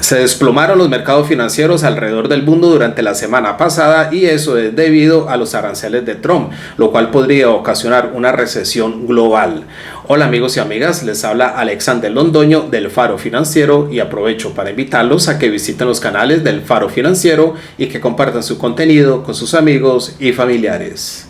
Se desplomaron los mercados financieros alrededor del mundo durante la semana pasada y eso es debido a los aranceles de Trump, lo cual podría ocasionar una recesión global. Hola amigos y amigas, les habla Alexander Londoño del Faro Financiero y aprovecho para invitarlos a que visiten los canales del Faro Financiero y que compartan su contenido con sus amigos y familiares.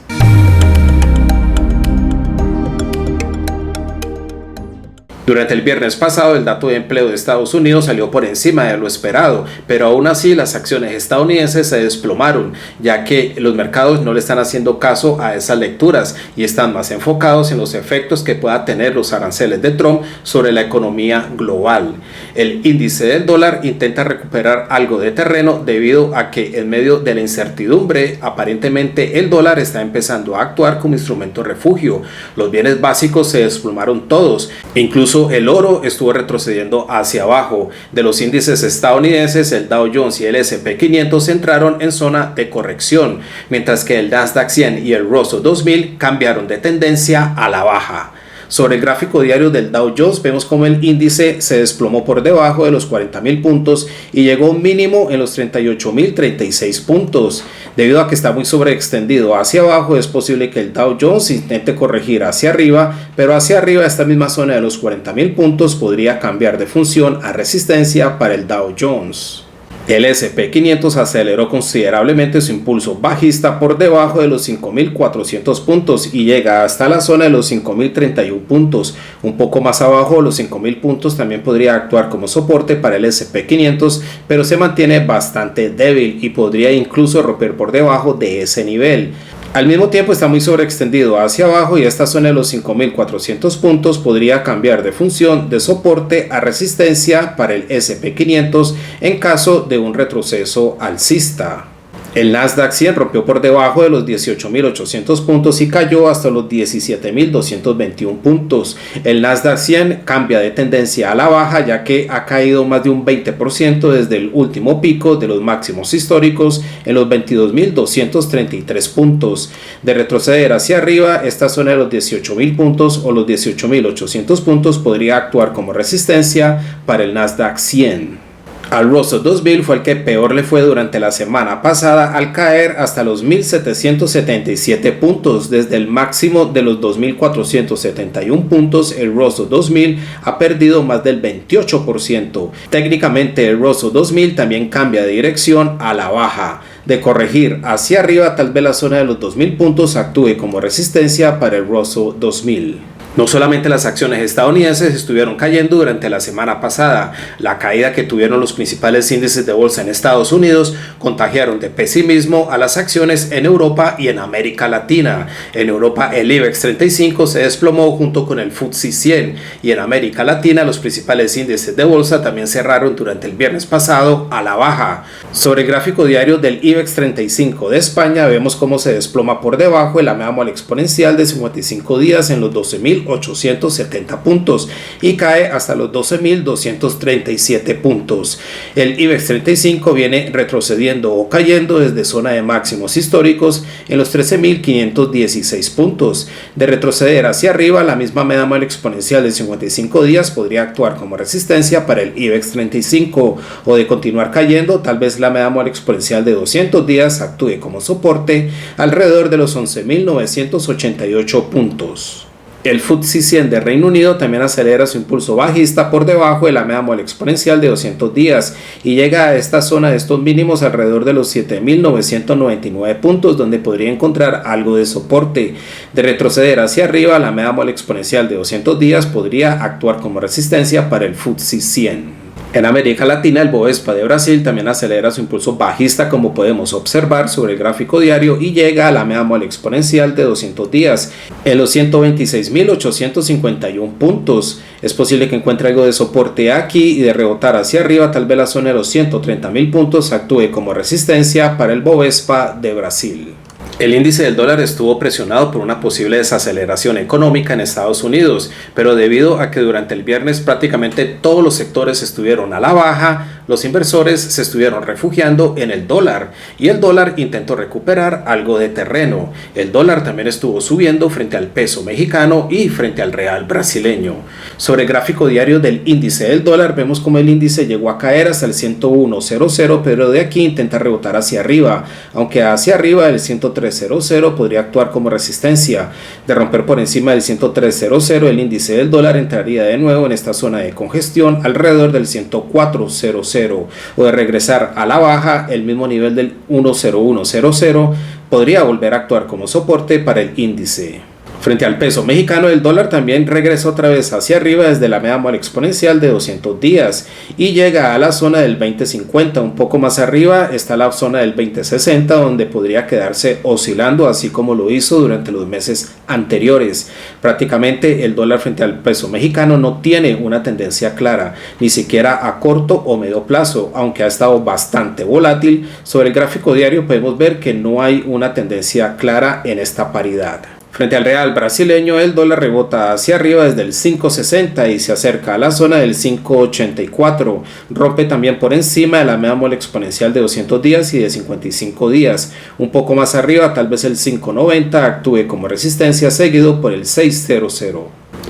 Durante el viernes pasado, el dato de empleo de Estados Unidos salió por encima de lo esperado, pero aún así las acciones estadounidenses se desplomaron, ya que los mercados no le están haciendo caso a esas lecturas y están más enfocados en los efectos que pueda tener los aranceles de Trump sobre la economía global. El índice del dólar intenta recuperar algo de terreno debido a que en medio de la incertidumbre, aparentemente el dólar está empezando a actuar como instrumento refugio. Los bienes básicos se desplomaron todos, incluso el oro estuvo retrocediendo hacia abajo. De los índices estadounidenses, el Dow Jones y el S&P 500 entraron en zona de corrección, mientras que el Nasdaq 100 y el Russell 2000 cambiaron de tendencia a la baja. Sobre el gráfico diario del Dow Jones vemos como el índice se desplomó por debajo de los 40.000 puntos y llegó a un mínimo en los 38.036 puntos. Debido a que está muy sobreextendido hacia abajo, es posible que el Dow Jones intente corregir hacia arriba, pero hacia arriba esta misma zona de los 40.000 puntos podría cambiar de función a resistencia para el Dow Jones. El S&P 500 aceleró considerablemente su impulso bajista por debajo de los 5.400 puntos y llega hasta la zona de los 5.031 puntos. Un poco más abajo de los 5.000 puntos también podría actuar como soporte para el S&P 500, pero se mantiene bastante débil y podría incluso romper por debajo de ese nivel. Al mismo tiempo está muy sobreextendido hacia abajo y esta zona de los 5.400 puntos podría cambiar de función de soporte a resistencia para el S&P 500 en caso de un retroceso alcista. El Nasdaq 100 rompió por debajo de los 18.800 puntos y cayó hasta los 17.221 puntos. El Nasdaq 100 cambia de tendencia a la baja ya que ha caído más de un 20% desde el último pico de los máximos históricos en los 22.233 puntos. De retroceder hacia arriba, esta zona de los 18.000 puntos o los 18.800 puntos podría actuar como resistencia para el Nasdaq 100. Al Russell 2000 fue el que peor le fue durante la semana pasada al caer hasta los 1.777 puntos. Desde el máximo de los 2.471 puntos, el Russell 2000 ha perdido más del 28%. Técnicamente el Russell 2000 también cambia de dirección a la baja. De corregir hacia arriba, tal vez la zona de los 2.000 puntos actúe como resistencia para el Russell 2000. No solamente las acciones estadounidenses estuvieron cayendo durante la semana pasada, la caída que tuvieron los principales índices de bolsa en Estados Unidos contagiaron de pesimismo a las acciones en Europa y en América Latina. En Europa el IBEX 35 se desplomó junto con el FTSE 100 y en América Latina los principales índices de bolsa también cerraron durante el viernes pasado a la baja. Sobre el gráfico diario del IBEX 35 de España vemos cómo se desploma por debajo de la media móvil exponencial de 55 días en los 12.870 puntos y cae hasta los 12.237 puntos. El IBEX 35 viene retrocediendo o cayendo desde zona de máximos históricos en los 13.516 puntos. De retroceder hacia arriba, la misma media móvil exponencial de 55 días podría actuar como resistencia para el IBEX 35 o de continuar cayendo, tal vez la media móvil exponencial de 200 días actúe como soporte alrededor de los 11.988 puntos. El FTSE 100 de Reino Unido también acelera su impulso bajista por debajo de la media móvil exponencial de 200 días y llega a esta zona de estos mínimos alrededor de los 7.999 puntos, donde podría encontrar algo de soporte. De retroceder hacia arriba, la media móvil exponencial de 200 días podría actuar como resistencia para el FTSE 100. En América Latina, el Bovespa de Brasil también acelera su impulso bajista, como podemos observar sobre el gráfico diario, y llega a la media móvil exponencial de 200 días en los 126.851 puntos. Es posible que encuentre algo de soporte aquí y de rebotar hacia arriba, tal vez la zona de los 130.000 puntos actúe como resistencia para el Bovespa de Brasil. El índice del dólar estuvo presionado por una posible desaceleración económica en Estados Unidos, pero debido a que durante el viernes prácticamente todos los sectores estuvieron a la baja, los inversores se estuvieron refugiando en el dólar y el dólar intentó recuperar algo de terreno. El dólar también estuvo subiendo frente al peso mexicano y frente al real brasileño. Sobre el gráfico diario del índice del dólar vemos como el índice llegó a caer hasta el 101.00, pero de aquí intenta rebotar hacia arriba, aunque hacia arriba el 103.00 podría actuar como resistencia. De romper por encima del 103.00, el índice del dólar entraría de nuevo en esta zona de congestión alrededor del 104.00, o de regresar a la baja el mismo nivel del 101.00 podría volver a actuar como soporte para el índice. Frente al peso mexicano, el dólar también regresa otra vez hacia arriba desde la media móvil exponencial de 200 días y llega a la zona del 20.50. Un poco más arriba está la zona del 20.60, donde podría quedarse oscilando, así como lo hizo durante los meses anteriores. Prácticamente el dólar frente al peso mexicano no tiene una tendencia clara, ni siquiera a corto o medio plazo, aunque ha estado bastante volátil. Sobre el gráfico diario podemos ver que no hay una tendencia clara en esta paridad. Frente al real brasileño, el dólar rebota hacia arriba desde el 5.60 y se acerca a la zona del 5.84. Rompe también por encima de la media móvil exponencial de 200 días y de 55 días. Un poco más arriba, tal vez el 5.90 actúe como resistencia, seguido por el 6.00.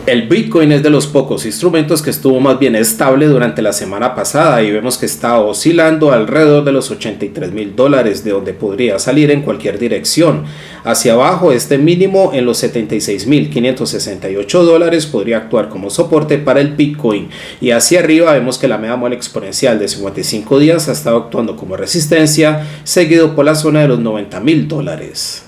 El Bitcoin es de los pocos instrumentos que estuvo más bien estable durante la semana pasada y vemos que está oscilando alrededor de los $83,000, de donde podría salir en cualquier dirección. Hacia abajo, este mínimo en los $76,568 podría actuar como soporte para el Bitcoin, y hacia arriba vemos que la media móvil exponencial de 55 días ha estado actuando como resistencia, seguido por la zona de los $90,000.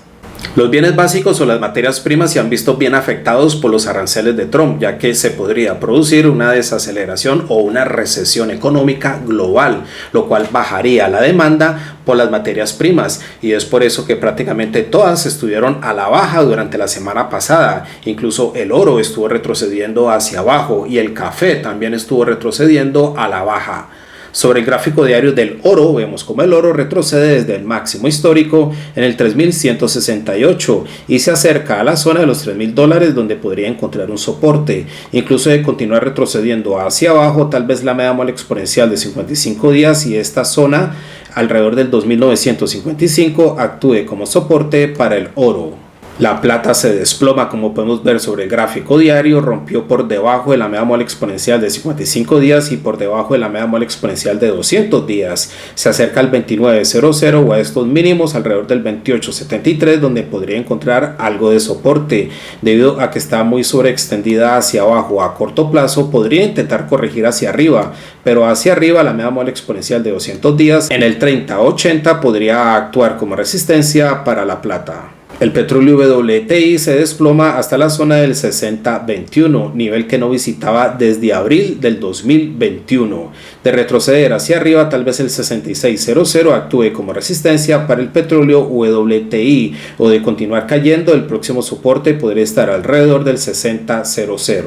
Los bienes básicos o las materias primas se han visto bien afectados por los aranceles de Trump, ya que se podría producir una desaceleración o una recesión económica global, lo cual bajaría la demanda por las materias primas, y es por eso que prácticamente todas estuvieron a la baja durante la semana pasada. Incluso el oro estuvo retrocediendo hacia abajo y el café también estuvo retrocediendo a la baja. Sobre el gráfico diario del oro vemos como el oro retrocede desde el máximo histórico en el 3.168 y se acerca a la zona de los $3,000, donde podría encontrar un soporte. Incluso de continuar retrocediendo hacia abajo, tal vez la media móvil exponencial de 55 días y esta zona alrededor del 2.955 actúe como soporte para el oro. La plata se desploma, como podemos ver sobre el gráfico diario, rompió por debajo de la media móvil exponencial de 55 días y por debajo de la media móvil exponencial de 200 días. Se acerca al 29.00 o a estos mínimos alrededor del 28.73, donde podría encontrar algo de soporte. Debido a que está muy sobreextendida hacia abajo a corto plazo, podría intentar corregir hacia arriba, pero hacia arriba la media móvil exponencial de 200 días en el 30.80 podría actuar como resistencia para la plata. El petróleo WTI se desploma hasta la zona del 60.21, nivel que no visitaba desde abril del 2021. De retroceder hacia arriba, tal vez el 66.00 actúe como resistencia para el petróleo WTI, o de continuar cayendo, el próximo soporte podría estar alrededor del 60.00.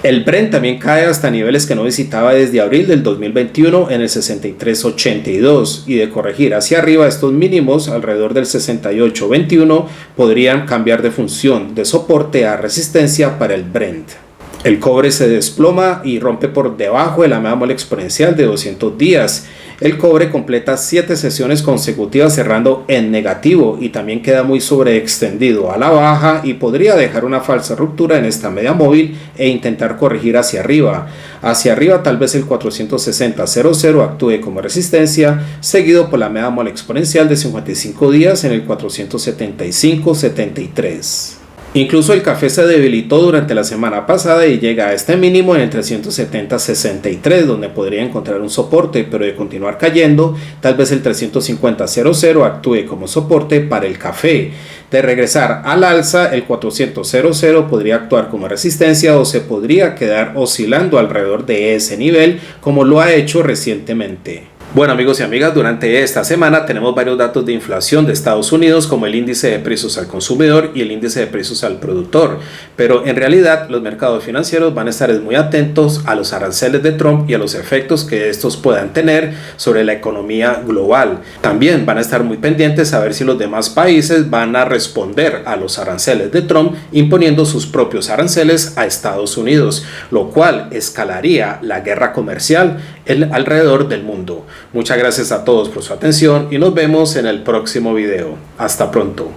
El Brent también cae hasta niveles que no visitaba desde abril del 2021 en el 63.82, y de corregir hacia arriba estos mínimos alrededor del 68.21 podrían cambiar de función de soporte a resistencia para el Brent. El cobre se desploma y rompe por debajo de la media móvil exponencial de 200 días. El cobre completa 7 sesiones consecutivas cerrando en negativo y también queda muy sobreextendido a la baja y podría dejar una falsa ruptura en esta media móvil e intentar corregir hacia arriba. Hacia arriba tal vez el 460.00 actúe como resistencia, seguido por la media móvil exponencial de 55 días en el 475.73. Incluso el café se debilitó durante la semana pasada y llega a este mínimo en el 370.63, donde podría encontrar un soporte, pero de continuar cayendo, tal vez el 350.00 actúe como soporte para el café. De regresar al alza, el 400.00 podría actuar como resistencia o se podría quedar oscilando alrededor de ese nivel, como lo ha hecho recientemente. Bueno, amigos y amigas, durante esta semana tenemos varios datos de inflación de Estados Unidos, como el índice de precios al consumidor y el índice de precios al productor, pero en realidad los mercados financieros van a estar muy atentos a los aranceles de Trump y a los efectos que estos puedan tener sobre la economía global. También van a estar muy pendientes a ver si los demás países van a responder a los aranceles de Trump imponiendo sus propios aranceles a Estados Unidos, lo cual escalaría la guerra comercial alrededor del mundo. Muchas gracias a todos por su atención y nos vemos en el próximo video. Hasta pronto.